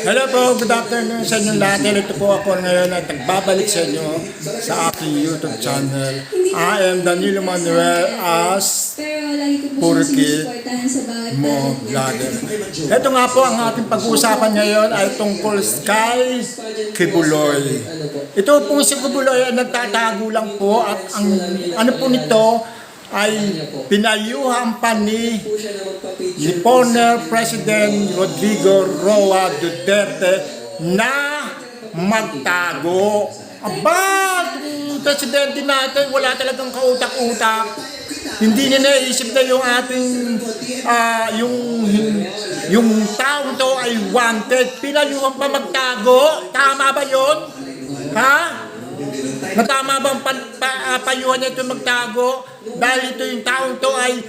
Hello po, good afternoon sa inyong lahat. Ito po ako ngayon at nagbabalik sa inyo sa aking YouTube channel. I am Danilo Manuel as Purkit Mo Vlogger. Ito nga po ang ating pag-uusapan ngayon ay tungkol kay Kibuloy. Ito pong si Kibuloy ay nagtatago lang po at ang ano po nito ay pinayuhan pa ni former President Rodrigo Roa Duterte na magtago. Aba, presidente natin wala talagang kautak-utak. Hindi niya naisip na yung ating yung taong to ay wanted. Pinayuhan pa magtago. Tama ba yun? Ha? Natama ba ang payuhan niya ito magtago? Dahil ito yung taong to ay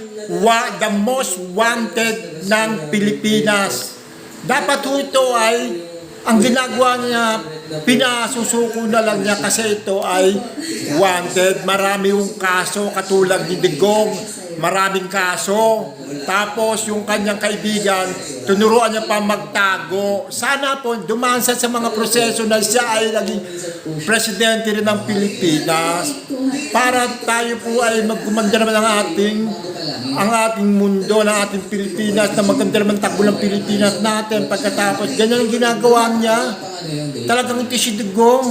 the most wanted ng Pilipinas. Dapat ito ay ang ginagawa niya, pinasusuko na lang niya kasi ito ay wanted. Marami yung kaso katulad ni Digong, maraming kaso. Tapos yung kanyang kaibigan, tunuruan niya pa magtago. Sana po dumaan sa mga proseso na siya ay naging presidente rin ng Pilipinas para tayo po ay magkumanda naman ang ating mundo, ng ating Pilipinas, na maganda naman takbo ng Pilipinas natin. Pagkatapos, ganyan ang ginagawa niya. Talagang ito si Digong.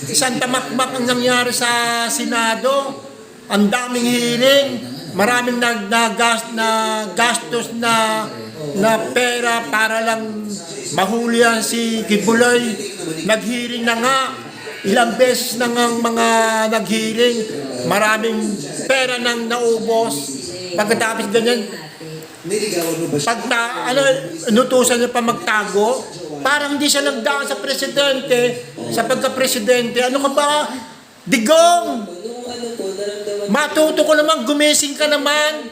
Isang tamakmak ang nangyari sa Senado. Ang daming hearing. Maraming gastos na pera para lang mahulihan si Kibuloy. Nag-hearing na nga. Ilang beses na nga mga nag-hearing. Maraming pera nang naubos. Pagkatapos ganyan, inutusan niya pa magtago, parang hindi siya nagdaan sa presidente, sa pagka-presidente. Ano ka ba? Digong! Matuto ko naman, gumising ka naman.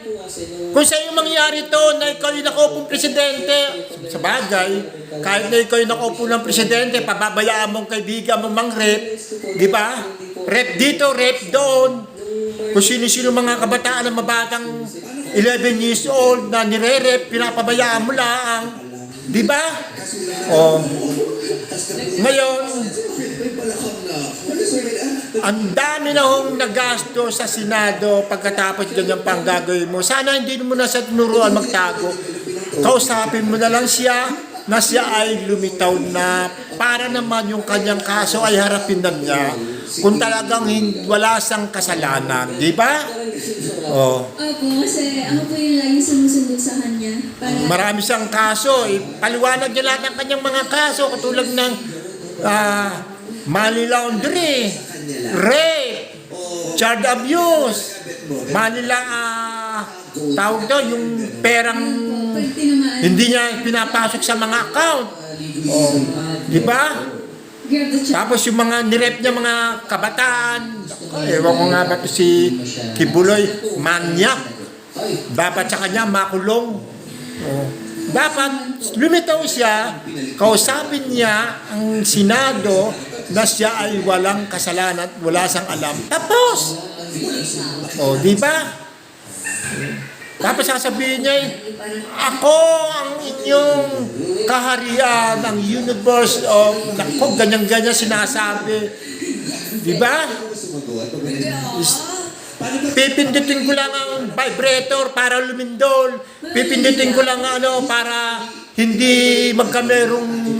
Kung sa'yo mangyari to na ikaw yung nakaupong presidente, sa bagay, kahit na ikaw yung nakaupo ng presidente, pababayaan mong kaibigan mo mang-rep, di ba? Rep dito, rep doon. Kung sino-sino mga kabataan na mabatang 11 years old na nire-rep, pinapabayaan mo lang. Di ba? O, ngayon, ang dami na hong nagasto sa Senado pagkatapos ganyan pang gagawin mo. Sana hindi mo na sa tinuruan magtago. Kausapin mo na lang siya na siya ay lumitaw na para naman yung kanyang kaso ay harapin na niya kung talagang wala siyang kasalanan. Di ba? Oh. Opo, kasi ako po yung lagi sumusunod sa kanya. Marami siyang kaso. Paliwanag niya lahat ng kanyang mga kaso katulad ng money laundry, rape, child abuse, tawag to, yung perang hindi niya pinapasok sa mga account. Oh, di ba? Tapos yung mga nirep niya mga kabataan, ewan ko nga ba ito si Kibuloy, manyak. Dapat sa kanya makulong. Oh. Dapat lumitaw siya, kausapin niya ang Senado na siya ay walang kasalanan, wala siyang alam. Tapos! O, di ba? Tapos sasabihin niya, ako ang inyong kaharian, ang universe of, naku, ganyan-ganyan sinasabi. Di ba? Pipindutin ko lang ang vibrator para lumindol. Pipindutin ko lang para hindi magkamerong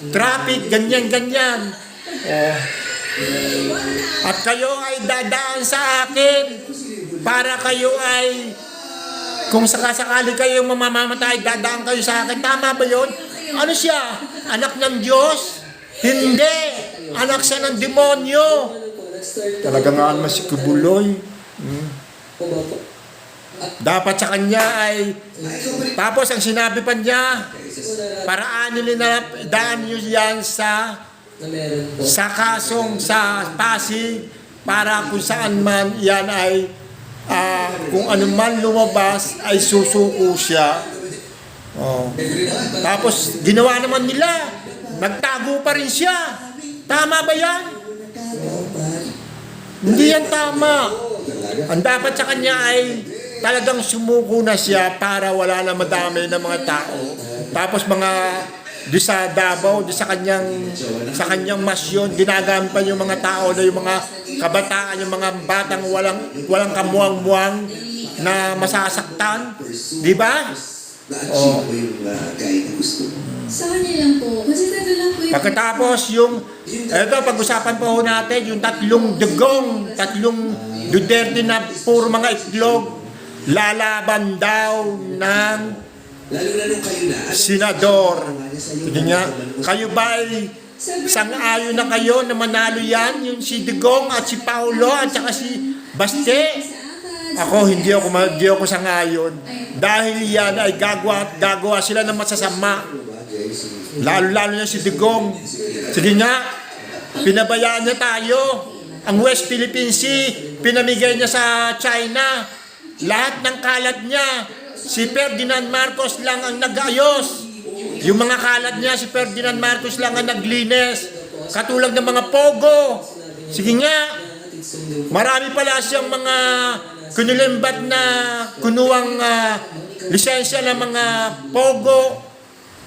traffic, ganyan-ganyan. At kayo ay dadaan sa akin para kayo ay, kung sakasakali kayo mamamatay, dadaan kayo sa akin. Tama ba yun? Ano siya? Anak ng Diyos? Hindi! Anak siya ng demonyo! Talaga nga naman si Kibuloy. Dapat sa kanya ay, tapos ang sinabi pa niya, paraan nila na daan nyo yan sa kasong sa Pasig para kung saan man yan ay kung ano man lumabas ay susuko siya. Oh. Tapos ginawa naman nila, nagtago pa rin siya. Tama ba yan? Hindi yan tama. Ang dapat sa kanya ay talagang sumuko na siya para wala na madami ng mga tao. Tapos mga di sa Davao, di sa kanyang masyon, ginagamit pa yung mga tao na yung mga kabataan, yung mga batang walang kamuang-muang na masasaktan, di ba? Na-achieve mo yung guide na gusto mo. Sa kanya lang po. Kasi tatlo lang po yung... Pagkatapos eto pag-usapan po natin, yung tatlong Duterte na puro mga itlog, lalaban daw ng Lalo-lalo kayo na. senador. Sige nga, kayo ba ay sang-ayon na kayo na manalo yan? Yung si Digong at si Paulo at saka si Baste? Ako, hindi ako sang-ayon. Dahil yan ay gagawa sila ng masasama. Lalo-lalo na si Digong. Sige nga, pinabayaan niya tayo. Ang West Philippine Sea, pinamigay niya sa China. Lahat ng kalat niya, si Ferdinand Marcos lang ang nag-ayos. Yung mga kalat niya, si Ferdinand Marcos lang ang naglinis. Katulad ng mga pogo. Sige nga, marami pala siyang mga kunulimbat na kunuwang lisensya ng mga pogo.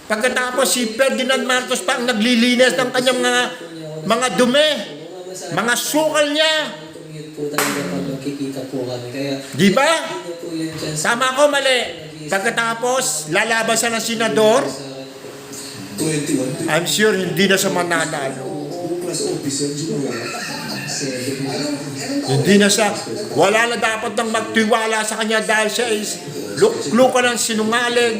Pagkatapos si Ferdinand Marcos pa ang naglilinis ng kanyang mga dumi, mga sukal niya. Di ba? Tama ko, mali. Pagkatapos, lalaban siya ng senador. 21. I'm sure hindi na siya mananalo. Plus officer, Hindi na siya. Wala na dapat nang magtiwala sa kanya dahil siya is luklukan ng sinungaling.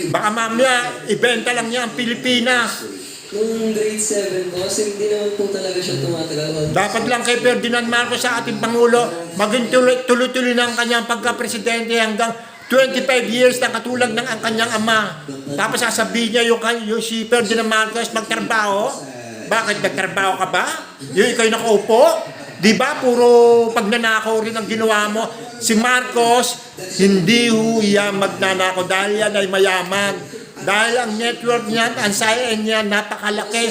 Baka mamaya, ibenta lang niya ang Pilipinas. Nung grade 7 po, kasi hindi naman po talaga siya tumatagal. Dapat lang kay Ferdinand Marcos sa ating Pangulo, maging tuloy-tuloy ng kanyang pagka-presidente hanggang 25 years na katulad ng ang kanyang ama. Tapos sasabihin niya yung si Ferdinand Marcos magtrabaho. Bakit nagtrabaho ka ba? Yung ikaw nakaupo? Di ba? Puro pagnanakaw rin ang ginawa mo. Si Marcos, hindi yan magnanakaw dahil yan ay mayaman. Dahil ang network niya, ang sayan niya, napakalaki.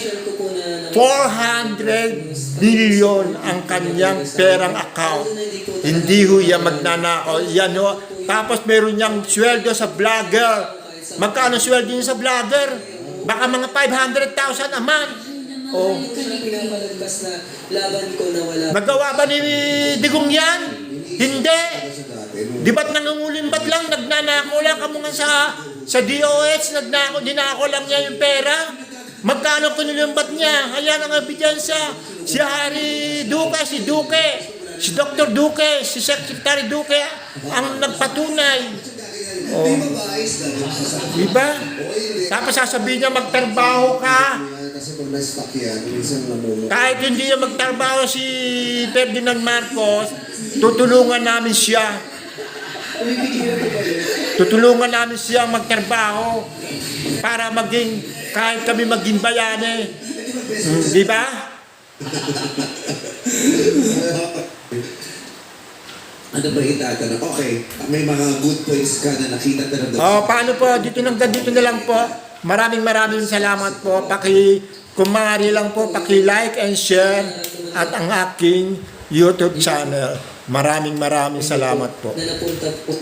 400 billion ang kanyang perang account. Hindi yan magnanakaw. Yan ho. Tapos meron niyang sweldo sa vlogger. Magkano sweldo niya sa vlogger? Baka mga 500,000 a month. Oh. Pinapalagpas na laban ko na wala. Nagawa ba ni Digong yan? Hindi. Di ba't nangungulimbat lang, nagnanako lang kamungan sa DOH, dinako lang niya yung pera. Magkano kinulimbat niya? Ayan ang ebidensya. Si Harry Duque, si Duque, si Dr. Duque, si Secretary Duque ang nagpatunay. Oh. Diba? Tapos sasabihin niya magtrabaho ka. Kasi pag na-stock yan, minsan namumukha. Kahit hindi niya magtrabaho si Ferdinand Marcos, tutulungan namin siya. Tutulungan namin siya magtrabaho para kahit kami maging bayani. Di ba? Ano ba itatanong? Okay, may mga good points ka na nakita talaga. Paano po? Dito na lang po. Maraming salamat po. Kung maaari lang po, paki-like and share at ang aking YouTube channel. Maraming salamat po. Na napunta po